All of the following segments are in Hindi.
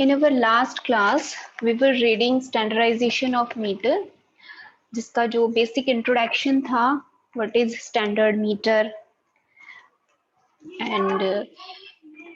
In our last class, we were reading standardization of meter, जिसका जो basic introduction था, what is standard meter and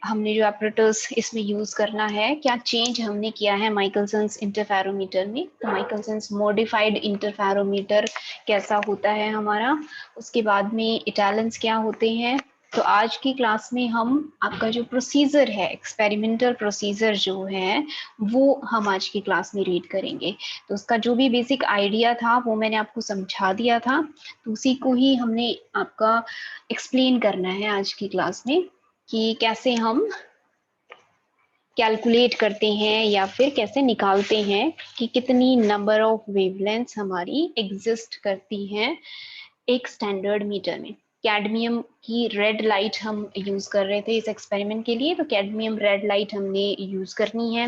हमने जो apparatus इसमें यूज करना है, क्या चेंज हमने किया है माइकलसन्स इंटरफेरोमीटर में। तो माइकलसन्स मॉडिफाइड इंटरफेरोमीटर कैसा होता है हमारा, उसके बाद में इटालियंस क्या होते हैं। तो आज की क्लास में हम आपका जो प्रोसीजर है, एक्सपेरिमेंटल प्रोसीजर जो है, वो हम आज की क्लास में रीड करेंगे। तो उसका जो भी बेसिक आइडिया था वो मैंने आपको समझा दिया था, तो उसी को ही हमने आपका एक्सप्लेन करना है आज की क्लास में कि कैसे हम कैलकुलेट करते हैं या फिर कैसे निकालते हैं कि कितनी नंबर ऑफ वेवलेंथ्स हमारी एग्जिस्ट करती हैं एक स्टैंडर्ड मीटर में। कैडमियम की रेड लाइट हम यूज कर रहे थे इस एक्सपेरिमेंट के लिए, तो कैडमियम रेड लाइट हमने यूज करनी है।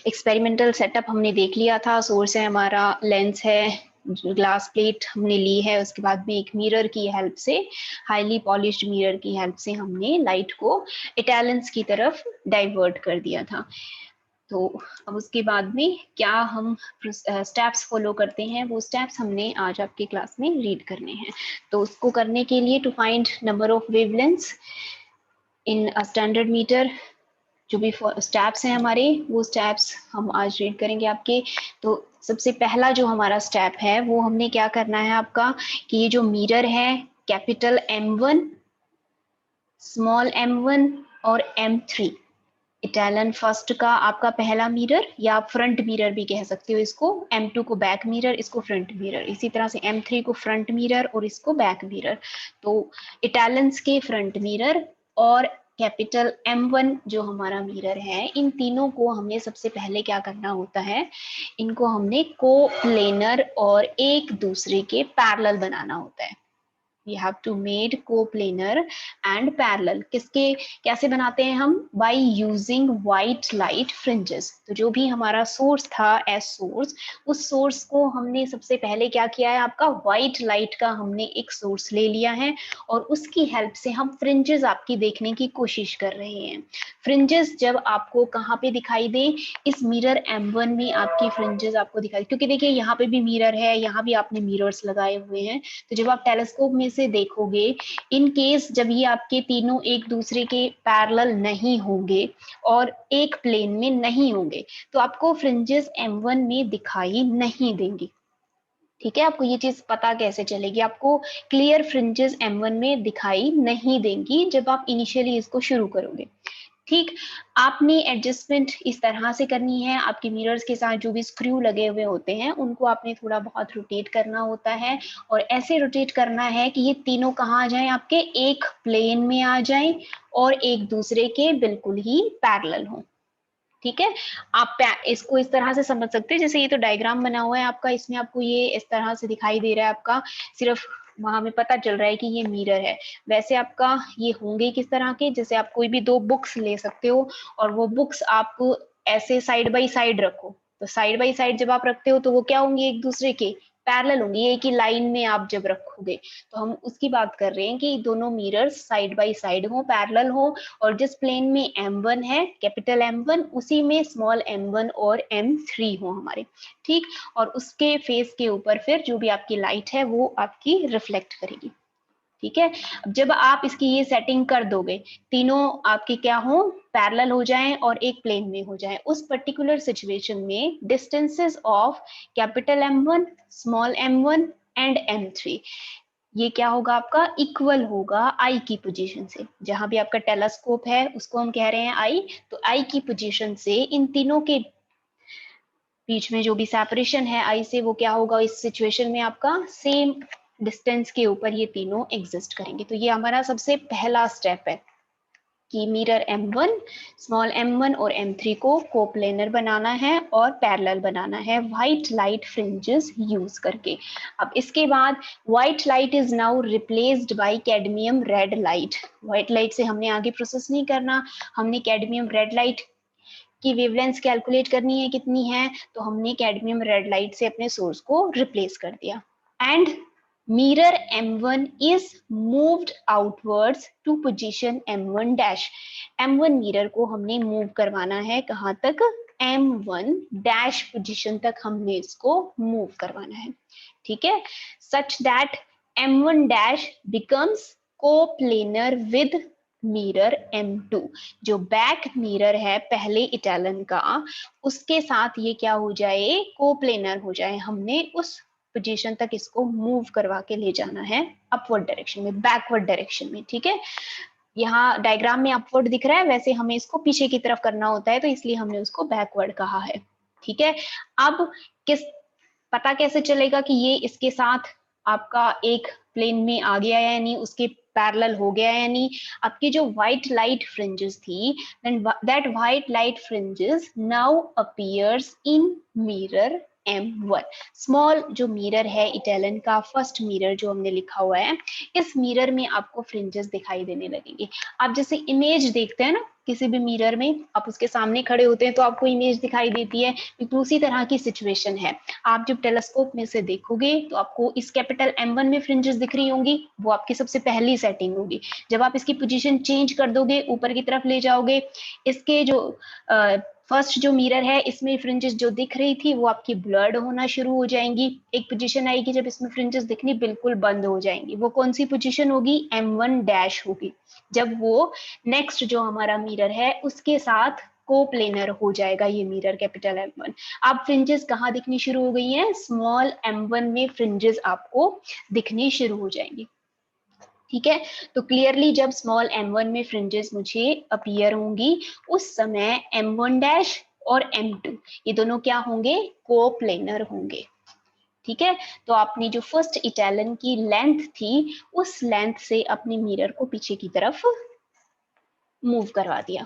एक्सपेरिमेंटल सेटअप हमने देख लिया था, सोर्स है हमारा, लेंस है, ग्लास प्लेट हमने ली है, उसके बाद में एक मिरर की हेल्प से, हाईली पॉलिश्ड मिरर की हेल्प से हमने लाइट को इटालियंस की तरफ डाइवर्ट कर दिया था। तो अब उसके बाद में क्या हम स्टेप्स फॉलो करते हैं, वो स्टेप्स हमने आज आपके क्लास में रीड करने हैं। तो उसको करने के लिए to find number of wavelengths in a standard metre, जो भी स्टेप्स हैं हमारे, वो स्टेप्स हम आज रीड करेंगे आपके। तो सबसे पहला जो हमारा स्टेप है वो हमने क्या करना है आपका, कि ये जो मिरर है, कैपिटल M1, स्मॉल m1 और M3, इटालियन फर्स्ट का आपका पहला मिरर, या आप फ्रंट मिरर भी कह सकते हो इसको, M2 को बैक मिरर, इसको फ्रंट मिरर, इसी तरह से M3 को फ्रंट मिरर और इसको बैक मिरर। तो इटालियंस के फ्रंट मिरर और कैपिटल M1 जो हमारा मिरर है, इन तीनों को हमने सबसे पहले क्या करना होता है, इनको हमने कोप्लेनर और एक दूसरे के पैरेलल बनाना होता है। We have to made coplanar and parallel। किसके कैसे बनाते हैं हम, by using white light fringes। तो जो भी हमारा सोर्स था एस सोर्स, उस सोर्स को हमने सबसे पहले क्या किया है, आपका व्हाइट लाइट का हमने एक सोर्स ले लिया है और उसकी हेल्प से हम फ्रिंजेस आपकी देखने की कोशिश कर रहे हैं। फ्रिंजेस जब आपको कहाँ पे दिखाई दे, इस मिरर M1 में आपकी फ्रिंजेस आपको दिखाई, क्योंकि देखिए यहाँ पे भी मिरर है, यहाँ भी आपने मिरर्स लगाए हुए हैं। तो जब आप टेलीस्कोप में से देखोगे, इन केस जब ये आपके तीनों एक दूसरे के पैरेलल नहीं होंगे और एक प्लेन में नहीं होंगे, तो आपको फ्रिंजेस M1 में दिखाई नहीं देंगी। ठीक है, आपको ये चीज पता कैसे चलेगी, आपको क्लियर फ्रिंजेस M1 में दिखाई नहीं देंगी जब आप इनिशियली इसको शुरू करोगे। ठीक, आपने एडजस्टमेंट इस तरह से करनी है, आपके मिरर्स के साथ जो भी स्क्रू लगे हुए होते हैं उनको आपने थोड़ा बहुत रोटेट करना होता है, और ऐसे रोटेट करना है कि ये तीनों कहाँ आ जाएं, आपके एक प्लेन में आ जाएं और एक दूसरे के बिल्कुल ही पैरेलल हों। ठीक है, आप इसको इस तरह से समझ सकते हैं, जैसे ये तो डायग्राम बना हुआ है आपका, इसमें आपको ये इस तरह से दिखाई दे रहा है, आपका सिर्फ वहां में पता चल रहा है कि ये मिरर है। वैसे आपका ये होंगे किस तरह के, जैसे आप कोई भी दो बुक्स ले सकते हो और वो बुक्स आप ऐसे साइड बाय साइड रखो, तो साइड बाय साइड जब आप रखते हो तो वो क्या होंगे, एक दूसरे के पैरेलल होंगे, एक ही लाइन में आप जब रखोगे। तो हम उसकी बात कर रहे हैं कि दोनों मिरर्स साइड बाय साइड हो, पैरेलल हो, और जिस प्लेन में M1 है, कैपिटल M1, उसी में स्मॉल m1 और M3 हो हमारे। ठीक, और उसके फेस के ऊपर फिर जो भी आपकी लाइट है वो आपकी रिफ्लेक्ट करेगी। ठीक है, अब जब आप इसकी ये सेटिंग कर दोगे, तीनों आपके क्या हो, पैरेलल हो जाएं और एक प्लेन में हो जाएं, उस पर्टिकुलर सिचुएशन में distances of capital M1, small m1 and M3, ये क्या होगा, आपका इक्वल होगा आई की पोजीशन से। जहां भी आपका टेलीस्कोप है उसको हम कह रहे हैं आई, तो आई की पोजीशन से इन तीनों के बीच में जो भी सेपरेशन है आई से, वो क्या होगा, इस सिचुएशन में आपका सेम डिस्टेंस के ऊपर ये तीनों एग्जिस्ट करेंगे। तो ये हमारा सबसे पहला स्टेप है कि मिरर M1, स्मॉल m1 और M3 को कोप्लेनर बनाना है और पैरेलल बनाना है व्हाइट लाइट फ्रिंजेस यूज करके। अब इसके बाद white light is now replaced by cadmium red light. White light से हमने आगे प्रोसेस नहीं करना, हमने कैडमियम रेड लाइट की वेवलेंथ कैलकुलेट करनी है कितनी है, तो हमने कैडमियम रेड लाइट से अपने सोर्स को रिप्लेस कर दिया। And mirror M1 is moved outwards to position M1 dash. M1 mirror को हमने मूव करवाना है कहाँ तक, M1 डैश पोजीशन तक हमने इसको मूव करवाना है, ठीक है, such that M1 dash becomes co-planar with mirror M2. जो बैक मिरर है पहले इटालियन का, उसके साथ ये क्या हो जाए, कोप्लेनर हो जाए. हमने उस पोजीशन तक इसको मूव करवा के ले जाना है अपवर्ड डायरेक्शन में, बैकवर्ड डायरेक्शन में, ठीक है. यहाँ डायग्राम में अपवर्ड दिख रहा है, वैसे हमें इसको पीछे की तरफ करना होता है, तो इसलिए हमने उसको बैकवर्ड कहा है, ठीक है. अब किस पता कैसे चलेगा कि ये इसके साथ आपका एक प्लेन में आ गया है या नहीं, उसके पैरेलल हो गया है या नहीं. आपकी जो व्हाइट लाइट फ्रिंजेस थी, that white light fringes now appears in mirror M1. Small जो मिरर है इटालियन का फर्स्ट मिरर जो हमने लिखा हुआ है, इस मिरर में आपको फ्रिंजेस दिखाई देने लगेंगे. आप जैसे इमेज देखते हैं ना किसी भी मिरर में, आप उसके सामने खड़े होते हैं तो आपको इमेज दिखाई देती है, बिल्कुल उसी तरह की सिचुएशन है. आप जब टेलीस्कोप में से देखोगे तो आपको इस कैपिटल M1 में फ्रिंजेस दिख रही होंगी, वो आपकी सबसे पहली सेटिंग होगी. जब आप इसकी पोजीशन चेंज कर दोगे, ऊपर की तरफ ले जाओगे, इसके जो फर्स्ट जो मिरर है इसमें फ्रिंजेस जो दिख रही थी वो आपकी ब्लर्ड होना शुरू हो जाएंगी. एक पोजीशन आएगी जब इसमें फ्रिंजेस दिखनी बिल्कुल बंद हो जाएंगी. वो कौन सी पोजीशन होगी, M1 डैश होगी, जब वो नेक्स्ट जो हमारा मिरर है उसके साथ कोप्लेनर हो जाएगा ये मिरर कैपिटल M1. अब फ्रिंजेस कहाँ दिखनी शुरू हो गई हैं, स्मॉल M1 में फ्रिंजेस आपको दिखनी शुरू हो जाएंगी, ठीक है. तो क्लियरली जब स्मॉल M1 में फ्रिंजेस मुझे अपीयर होंगी, उस समय M1 डैश और M2 ये दोनों क्या होंगे, कोप्लेनर होंगे, ठीक है. तो आपने जो फर्स्ट इटालियन की लेंथ थी, उस लेंथ से अपने मिरर को पीछे की तरफ मूव करवा दिया.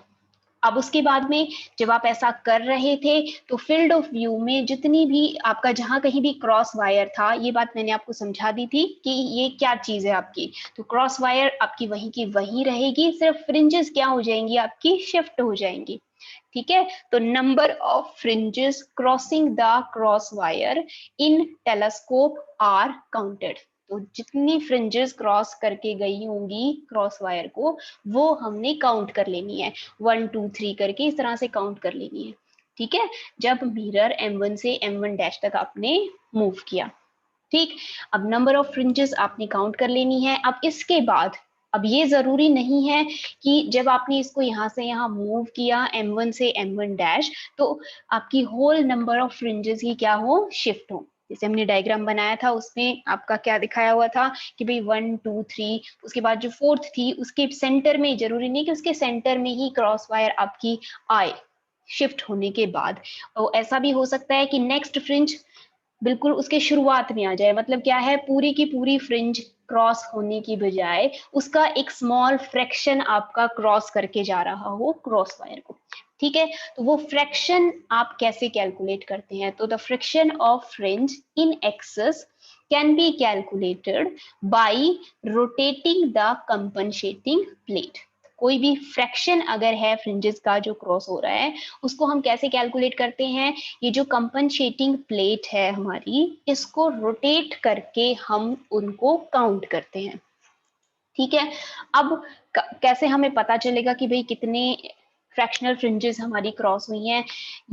अब उसके बाद में जब आप ऐसा कर रहे थे तो फील्ड ऑफ व्यू में जितनी भी आपका जहां कहीं भी क्रॉस वायर था, ये बात मैंने आपको समझा दी थी कि ये क्या चीज है आपकी, तो क्रॉस वायर आपकी वहीं की वहीं रहेगी, सिर्फ फ्रिंजेस क्या हो जाएंगी, आपकी शिफ्ट हो जाएंगी, ठीक है. तो number of fringes crossing the cross wire in telescope are counted. तो जितनी फ्रिंजेस क्रॉस करके गई होंगी क्रॉस वायर को, वो हमने काउंट कर लेनी है, 1 2 3 करके इस तरह से काउंट कर लेनी है, ठीक है. जब मिरर M1 से M1 डैश तक आपने मूव किया, ठीक. अब नंबर ऑफ फ्रिंजेस आपने काउंट कर लेनी है. अब इसके बाद अब ये जरूरी नहीं है कि जब आपने इसको यहाँ से यहाँ मूव किया M1 से M1 डैश, तो आपकी होल नंबर ऑफ फ्रिंजेस ही क्या हो, शिफ्ट हो. जैसे हमने डायग्राम बनाया था उसमें आपका क्या दिखाया हुआ था कि भाई 1 2 3, उसके बाद जो फोर्थ थी उसके सेंटर में, जरूरी नहीं कि उसके सेंटर में ही क्रॉस वायर आपकी आए शिफ्ट होने के बाद. और ऐसा भी हो सकता है कि नेक्स्ट फ्रिंज बिल्कुल उसके शुरुआत में आ जाए, मतलब क्या है, पूरी की पूरी फ्रिंज क्रॉस होने की बजाय उसका एक स्मॉल फ्रैक्शन आपका क्रॉस करके जा रहा हो क्रॉस वायर को, ठीक है. तो वो फ्रैक्शन आप कैसे कैलकुलेट करते हैं, तो the fraction of fringe in excess can be calculated by rotating the compensating plate. कोई भी फ्रैक्शन अगर है फ्रिंजेस का जो क्रॉस हो रहा है, उसको हम कैसे कैलकुलेट करते हैं, ये जो कंपनसेटिंग प्लेट है हमारी, इसको रोटेट करके हम उनको काउंट करते हैं, ठीक है. अब कैसे हमें पता चलेगा कि भाई कितने फ्रैक्शनल फ्रिंजेस हमारी क्रॉस हुई हैं,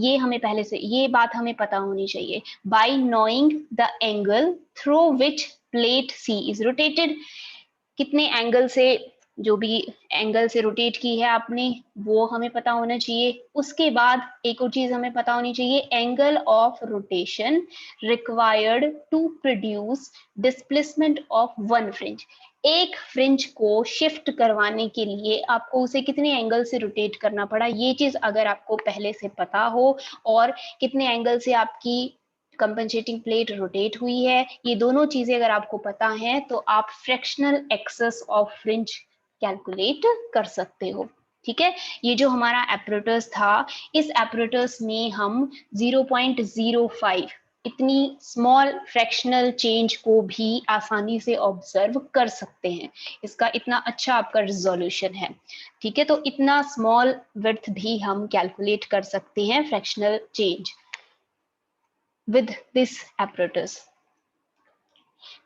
ये हमें पहले से ये बात हमें पता होनी चाहिए. By knowing the angle through which plate C is rotated, कितने एंगल से, जो भी एंगल से रोटेट की है आपने वो हमें पता होना चाहिए. उसके बाद एक और चीज हमें पता होनी चाहिए, angle of rotation required to produce displacement of one fringe. एक फ्रिंज को शिफ्ट करवाने के लिए आपको उसे कितने एंगल से रोटेट करना पड़ा, ये चीज अगर आपको पहले से पता हो, और कितने एंगल से आपकी कंपनसेटिंग प्लेट रोटेट हुई है, ये दोनों चीजें अगर आपको पता है तो आप fractional excess of fringe calculate कर सकते हो, ठीक है. ये जो हमारा एपरेटस था, इस एपरेटस में हम 0.05 इतनी स्मॉल फ्रैक्शनल चेंज को भी आसानी से ऑब्जर्व कर सकते हैं. इसका इतना अच्छा आपका रिजोल्यूशन है, ठीक है. तो इतना स्मॉल विड्थ भी हम कैलकुलेट कर सकते हैं fractional change with this apparatus.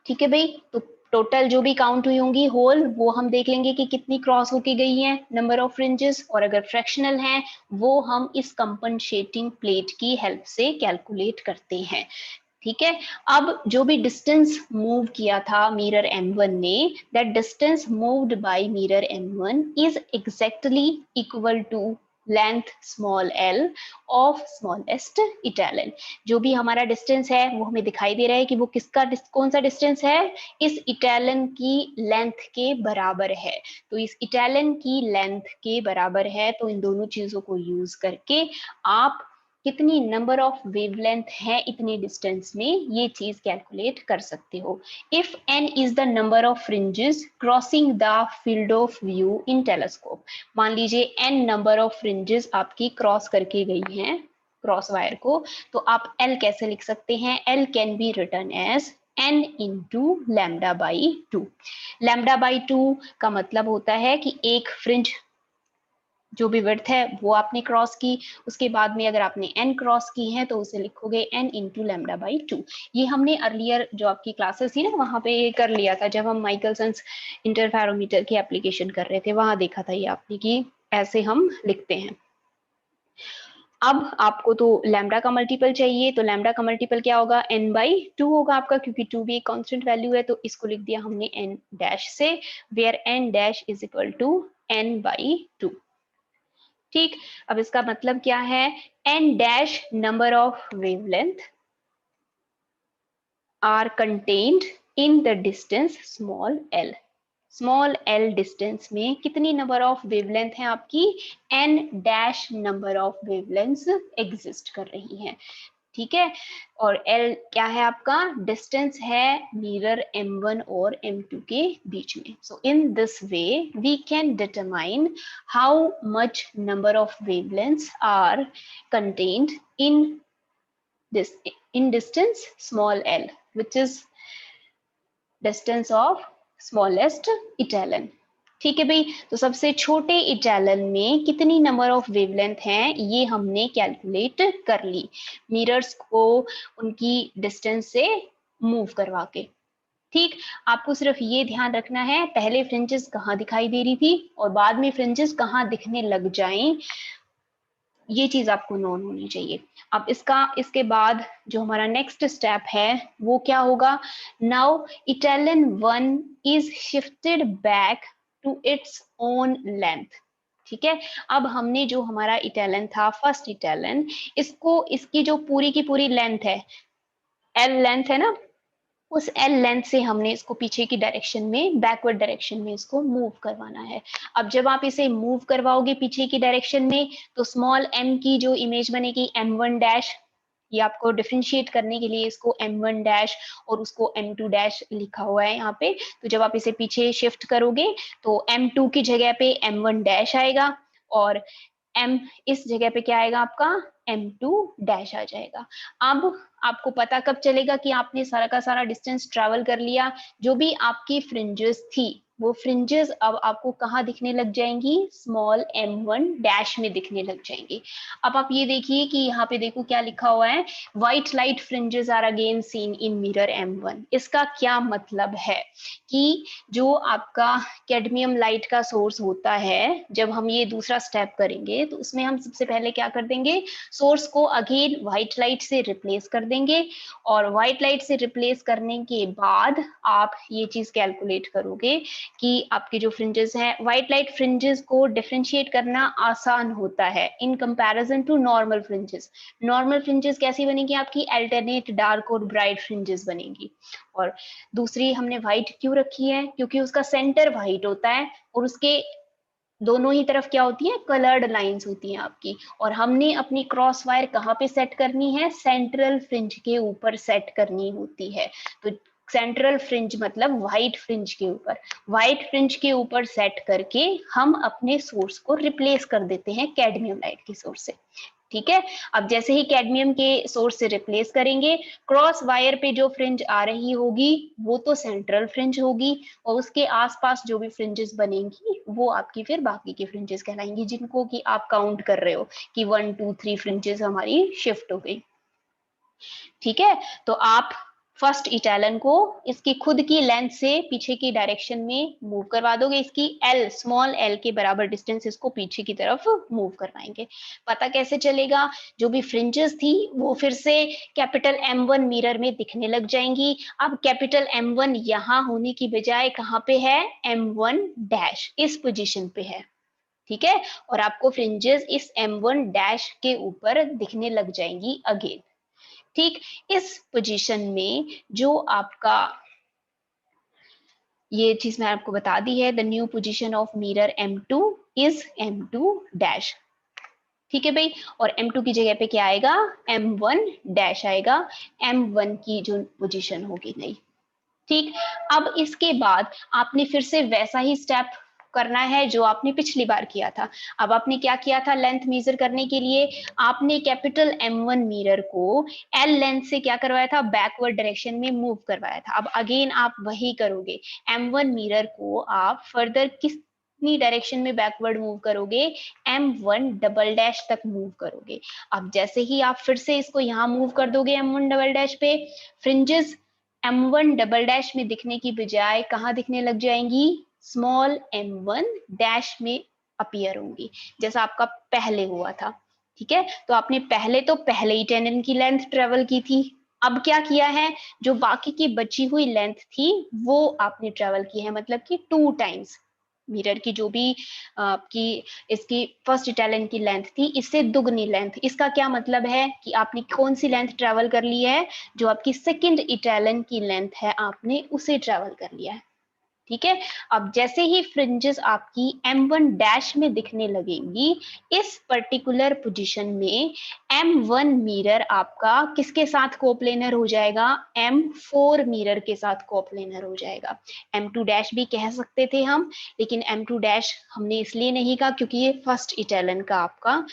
ठीक है भाई, तो टोटल जो भी काउंट हुई होंगी होल, वो हम देख लेंगे कि कितनी क्रॉस होके गई है नंबर ऑफ फ्रिंजेस, और अगर फ्रैक्शनल है वो हम इस कंपनसेटिंग प्लेट की हेल्प से कैलकुलेट करते हैं। ठीक है, अब जो भी डिस्टेंस मूव किया था मिरर M1 ने, that distance moved by mirror M1 is exactly equal to length small l of smallest etalon. जो भी हमारा डिस्टेंस है वो हमें दिखाई दे रहा है कि वो किसका कौन सा डिस्टेंस है, इस इटालियन की लेंथ के बराबर है। तो इस इटालियन की लेंथ के बराबर है, तो इन दोनों चीजों को यूज करके आप कितनी नंबर ऑफ वेवलेंथ है इतनी डिस्टेंस में, ये चीज कैलकुलेट कर सकते हो। If n is the number of fringes crossing the field of view in telescope, मान लीजिए n नंबर ऑफ फ्रिंजेस आपकी क्रॉस करके गई हैं क्रॉस वायर को, तो आप l कैसे लिख सकते हैं, l can be written as n into lambda by 2। Lambda by 2 का मतलब होता है कि एक फ्रिंज जो भी विड्थ है वो आपने क्रॉस की, उसके बाद में अगर आपने n क्रॉस की है तो उसे लिखोगे n इंटू लैम्डा बाई 2। ये हमने अर्लियर जो आपकी क्लासेस थी ना वहां पे कर लिया था, जब हम माइकलसन्स इंटरफेरोमीटर की एप्लीकेशन कर रहे थे, वहां देखा था ये आपने कि ऐसे हम लिखते हैं। अब आपको तो लैम्डा का मल्टीपल चाहिए, तो लैम्डा का मल्टीपल क्या होगा, n बाई 2 होगा आपका, क्योंकि 2 भी एक कांस्टेंट वैल्यू है, तो इसको लिख दिया हमने n डैश से, where n dash is equal to n by 2। ठीक, अब इसका मतलब क्या है, n dash number of wavelength are contained in the distance small l। Small l distance में कितनी नंबर ऑफ वेवलेंथ है आपकी, n dash number of wavelength exist कर रही हैं। ठीक है, और L क्या है आपका, डिस्टेंस है मिरर M1 और M2 के बीच में। So in this way we can determine how much number of wavelengths are contained in this in distance small l, which is distance of smallest Italian. ठीक है भाई, तो सबसे छोटे इटालियन में कितनी नंबर ऑफ वेवलेंथ हैं ये हमने कैलकुलेट कर ली मिरर्स को उनकी डिस्टेंस से मूव करवा के। ठीक, आपको सिर्फ ये ध्यान रखना है पहले फ्रिंजेस कहाँ दिखाई दे रही थी और बाद में फ्रिंजेस कहाँ दिखने लग जाएं, ये चीज आपको नोन होनी चाहिए। अब इसके बाद जो हमारा नेक्स्ट स्टेप है वो क्या होगा, now etalon 1 is shifted back to its own length. ठीक है, अब हमने जो हमारा इटालियन था फर्स्ट इटालियन, इसको इसकी जो पूरी की पूरी लेंथ है, एल लेंथ है ना, उस एल लेंथ से हमने इसको पीछे की डायरेक्शन में, बैकवर्ड डायरेक्शन में इसको मूव करवाना है। अब जब आप इसे मूव करवाओगे पीछे की डायरेक्शन में, तो स्मॉल m की जो इमेज बनेगी m1 डैश, ये आपको डिफरेंशिएट करने के लिए इसको m1 डैश और उसको m2 डैश लिखा हुआ है यहाँ पे। तो जब आप इसे पीछे शिफ्ट करोगे तो m2 की जगह पे m1 डैश आएगा और m इस जगह पे क्या आएगा आपका, m2 डैश आ जाएगा। अब आपको पता कब चलेगा कि आपने सारा का सारा डिस्टेंस ट्रेवल कर लिया, जो भी आपकी फ्रिंजेस थी वो फ्रिंजेस अब आपको कहाँ दिखने लग जाएंगी, स्मॉल m1 डैश में दिखने लग जाएंगी। अब आप ये देखिए कि यहाँ पे देखो क्या लिखा हुआ है, white light fringes are again seen in mirror m1। इसका क्या मतलब है कि जो आपका कैडमियम लाइट का सोर्स होता है, जब हम ये दूसरा स्टेप करेंगे तो उसमें हम सबसे पहले क्या कर देंगे, सोर्स को अगेन व्हाइट लाइट से रिप्लेस कर देंगे, और व्हाइट लाइट से रिप्लेस करने के बाद आप ये चीज कैलकुलेट करोगे कि आपके जो फ्रिंजेस हैं, व्हाइट लाइट फ्रिंजेस को डिफरेंशिएट करना आसान होता है in comparison to normal fringes. Normal fringes कैसी बनेगी आपकी, अल्टरनेट डार्क और ब्राइट फ्रिंजेस बनेगी। और दूसरी हमने व्हाइट क्यों रखी है, क्योंकि उसका सेंटर व्हाइट होता है और उसके दोनों ही तरफ क्या होती है, कलर्ड लाइंस होती हैं आपकी, और हमने अपनी क्रॉस वायर कहाँ पे सेट करनी है, सेंट्रल फ्रिंज के ऊपर सेट करनी होती है। तो सेंट्रल फ्रिंज मतलब व्हाइट फ्रिंज के ऊपर, व्हाइट फ्रिंज के ऊपर सेट करके हम अपने सोर्स को रिप्लेस कर देते हैं कैडमियम लाइट के सोर्स से। ठीक है, अब जैसे ही कैडमियम के सोर्स से रिप्लेस करेंगे, क्रॉस वायर पे जो फ्रिंज आ रही होगी वो तो सेंट्रल फ्रिंज होगी, और उसके आसपास जो भी फ्रिंजेस बनेंगी वो आपकी फिर बाकी की फ्रिंजेस कहलाएंगी, जिनको कि आप काउंट कर रहे हो कि 1 2 3 फ्रिंजेस हमारी शिफ्ट हो गई। ठीक है, तो आप फर्स्ट इटैलन को इसकी खुद की लेंथ से पीछे की डायरेक्शन में मूव करवा दोगे, इसकी एल स्मॉल एल के बराबर डिस्टेंस इसको पीछे की तरफ मूव करवाएंगे। पता कैसे चलेगा? जो भी फ्रिंजेस थी वो फिर से कैपिटल M1 मिरर में दिखने लग जाएंगी। अब कैपिटल M1 यहाँ होने की बजाय कहाँ पे है? M1 डैश इस पोजीशन पे है, ठीक है। और आपको फ्रिंजेस इस M1 डैश के ऊपर दिखने लग जाएंगी अगेन, ठीक। इस पोजीशन में जो आपका ये चीज मैं आपको बता दी है, the new position of mirror M2 is M2 dash, ठीक है भाई। और M2 की जगह पे क्या आएगा? M1 डैश आएगा, M1 की जो पोजीशन होगी नई, ठीक। अब इसके बाद आपने फिर से वैसा ही स्टेप करना है जो आपने पिछली बार किया था। अब आपने क्या किया था? लेंथ मेजर करने के लिए आपने कैपिटल M1 मिरर को L लेंथ से क्या करवाया था? बैकवर्ड डायरेक्शन में मूव करवाया था। अब अगेन आप वही करोगे, M1 मिरर को आप फर्दर कितनी डायरेक्शन में बैकवर्ड मूव करोगे? M1 डबल डैश तक मूव करोगे। अब जैसे ही आप फिर से इसको यहाँ मूव कर दोगे M1 डबल डैश पे, फ्रिंजेस M1 डबल डैश में दिखने की बजाय कहाँ दिखने लग जाएंगी? स्मॉल M1 डैश में अपीयर होंगी, जैसा आपका पहले हुआ था, ठीक है। तो आपने पहले ही टेंडन की लेंथ ट्रेवल की थी। अब क्या किया है? जो बाकी की बची हुई लेंथ थी वो आपने ट्रेवल की है, मतलब कि 2 टाइम्स मिरर की जो भी आपकी इसकी फर्स्ट इटालियन की लेंथ थी, इससे दुगनी लेंथ। इसका क्या मतलब है कि आपने कौन सी लेंथ ट्रेवल कर ली है? जो आपकी सेकंड इटालियन की लेंथ है आपने उसे ट्रेवल कर लिया है, ठीक है। अब जैसे ही फ्रिंजेस आपकी M1 डैश में दिखने लगेंगी, इस पर्टिकुलर पोजीशन में M1 मिरर आपका किसके साथ कोप्लेनर हो जाएगा? M4 मिरर के साथ कोप्लेनर हो जाएगा। M2 डैश भी कह सकते थे हम, लेकिन M2 डैश हमने इसलिए नहीं कहा क्योंकि ये फर्स्ट इटालियन का आपका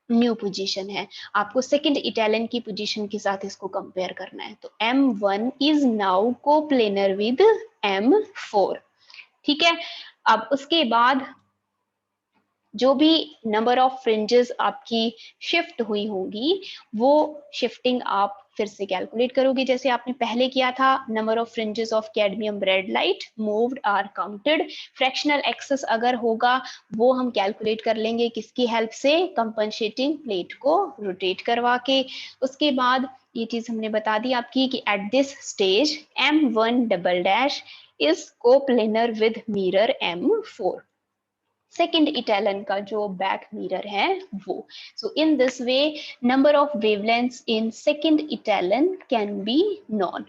न्यू पोजीशन है। आपको सेकंड इटालियन की पोजीशन के साथ इसको कंपेयर करना है। तो M1 is now coplanar with M4, ठीक है। अब उसके बाद जो भी नंबर ऑफ फ्रिंजेस आपकी शिफ्ट हुई होंगी वो शिफ्टिंग आप फिर से कैलकुलेट करोगे जैसे आपने पहले किया था। Number of fringes of cadmium red light moved are counted. Fractional excess अगर होगा वो हम कैलकुलेट कर लेंगे किसकी हेल्प से? कंपनसेटिंग प्लेट को रोटेट करवा के। उसके बाद ये चीज हमने बता दी आपकी कि at this stage M1 double dash is coplanar with mirror M4, second etalon का जो बैक मिरर है वो। So in this way number of wavelengths in second etalon can be known,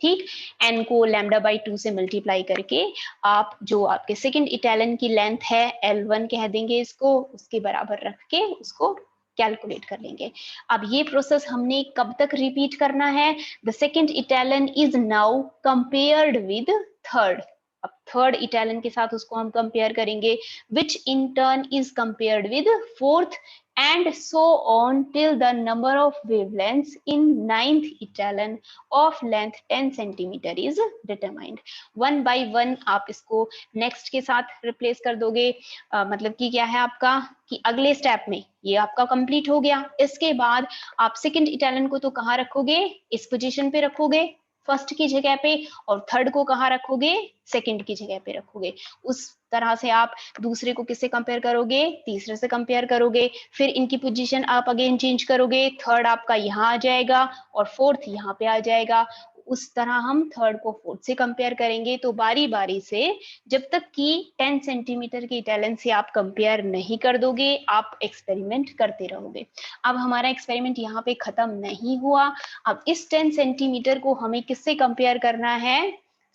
ठीक। n को लैम्डा बाई 2 से मल्टीप्लाई करके आप जो आपके सेकेंड इटालियन की लेंथ है L1 कह देंगे इसको, उसके बराबर रख के उसको कैलकुलेट कर लेंगे। अब ये प्रोसेस हमने कब तक रिपीट करना है? The second etalon is now compared with third. अब थर्ड इटालियन के साथ उसको हम कंपेयर करेंगे, which in turn is compared with fourth and so on till the number of wavelengths in ninth Italian of length 10 centimeter is determined. One by one आप इसको नेक्स्ट के साथ रिप्लेस कर दोगे। मतलब कि क्या है आपका कि अगले स्टेप में ये आपका कंप्लीट हो गया। इसके बाद आप सेकंड इटालियन को तो कहाँ रखोगे? इस पोजीशन पे रखोगे फर्स्ट की जगह पे, और थर्ड को कहाँ रखोगे? सेकंड की जगह पे रखोगे। उस तरह से आप दूसरे को किससे कंपेयर करोगे? तीसरे से कंपेयर करोगे। फिर इनकी पोजीशन आप अगेन चेंज करोगे, थर्ड आपका यहाँ आ जाएगा और फोर्थ यहाँ पे आ जाएगा। उस तरह हम थर्ड को फोर्थ से कंपेयर करेंगे। तो बारी बारी से जब तक कि 10 सेंटीमीटर के इटालियन से आप कंपेयर नहीं कर दोगे आप एक्सपेरिमेंट करते रहोगे। अब हमारा एक्सपेरिमेंट यहाँ पे खत्म नहीं हुआ। अब इस 10 सेंटीमीटर को हमें किससे कंपेयर करना है?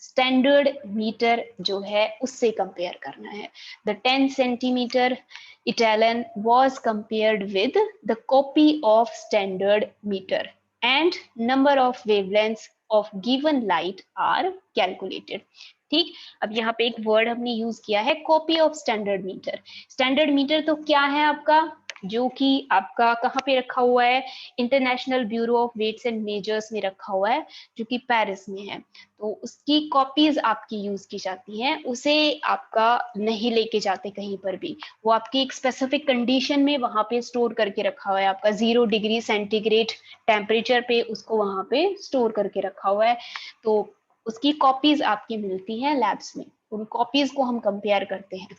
स्टैंडर्ड मीटर जो है उससे कंपेयर करना है। The 10 centimetre Italian was compared with the copy of standard meter and number of wavelengths of given light are calculated, ठीक। अब यहाँ पे एक वर्ड हमने यूज किया है, copy of standard metre. Standard metre तो क्या है आपका? जो कि आपका कहाँ पे रखा हुआ है, international bureau of weights and measures में रखा हुआ है, जो कि पेरिस में है। तो उसकी कॉपीज आपकी यूज की जाती हैं, उसे आपका नहीं लेके जाते कहीं पर भी, वो आपकी एक स्पेसिफिक कंडीशन में वहां पे स्टोर करके रखा हुआ है, आपका 0 डिग्री सेंटीग्रेड टेम्परेचर पे उसको वहां पे स्टोर करके रखा हुआ है। तो उसकी कॉपीज आपकी मिलती हैं लैब्स में, उन कॉपीज को हम कंपेयर करते हैं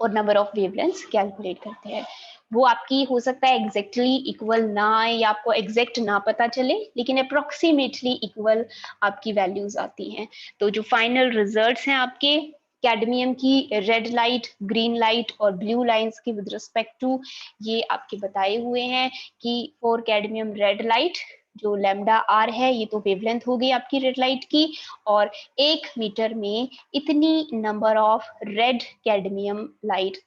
और नंबर ऑफ वेवलेंथ्स कैलकुलेट करते हैं। वो आपकी हो सकता है एग्जैक्टली इक्वल ना आए या आपको एग्जैक्ट ना पता चले, लेकिन अप्रोक्सीमेटली इक्वल आपकी वैल्यूज आती हैं। तो जो फाइनल रिजल्ट्स हैं आपके कैडमियम की रेड लाइट, ग्रीन लाइट और ब्लू लाइंस की विद रिस्पेक्ट टू, ये आपके बताए हुए हैं कि फॉर कैडमियम रेड लाइट जो लैम्डा आर है, ये तो वेवलेंथ हो गई आपकी रेड लाइट की, और 1 मीटर में इतनी number of red cadmium light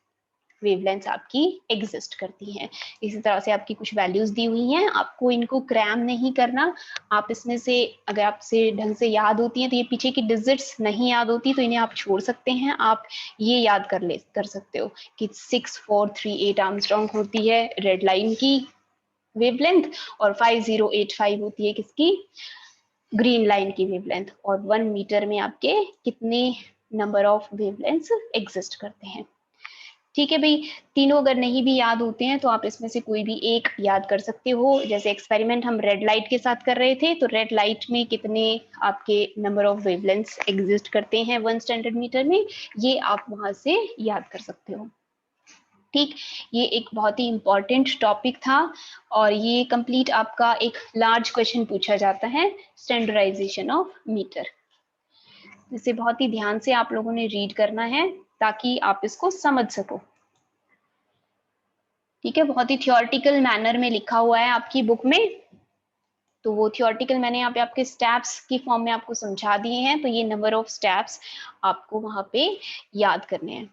wavelengths आपकी एग्जिस्ट करती हैं। इसी तरह से आपकी कुछ वैल्यूज दी हुई हैं, आपको इनको क्रैम नहीं करना। आप इसमें से अगर आपसे ढंग से याद होती हैं तो ये पीछे की डिजिट्स नहीं याद होती तो इन्हें आप छोड़ सकते हैं, आप ये याद कर सकते हो कि 6438 आर्मस्ट्रॉन्ग होती है रेड लाइन की वेवलेंथ और 5085 होती है किसकी, ग्रीन लाइन की वेवलेंथ, और 1 मीटर में आपके कितने नंबर ऑफ वेवलेंथ्स एग्जिस्ट करते हैं। ठीक है भाई, तीनों अगर नहीं भी याद होते हैं तो आप इसमें से कोई भी एक याद कर सकते हो। जैसे एक्सपेरिमेंट हम रेड लाइट के साथ कर रहे थे, तो रेड लाइट में कितने आपके नंबर ऑफ वेवलेंथ्स एग्जिस्ट करते हैं 1 स्टैंडर्ड मीटर में, ये आप वहां से याद कर सकते हो। ठीक, ये एक बहुत ही इंपॉर्टेंट टॉपिक था और ये कंप्लीट आपका एक लार्ज क्वेश्चन पूछा जाता है, स्टैंडर्डाइजेशन ऑफ मीटर। इसे बहुत ही ध्यान से आप लोगों ने रीड करना है ताकि आप इसको समझ सको। ठीक है, बहुत ही थियोरटिकल मैनर में लिखा हुआ है आपकी बुक में, तो वो थियोरटिकल मैंने यहाँ पे आपके स्टेप्स की फॉर्म में आपको समझा दिए हैं, तो ये नंबर ऑफ स्टेप्स आपको वहां पे याद करने हैं।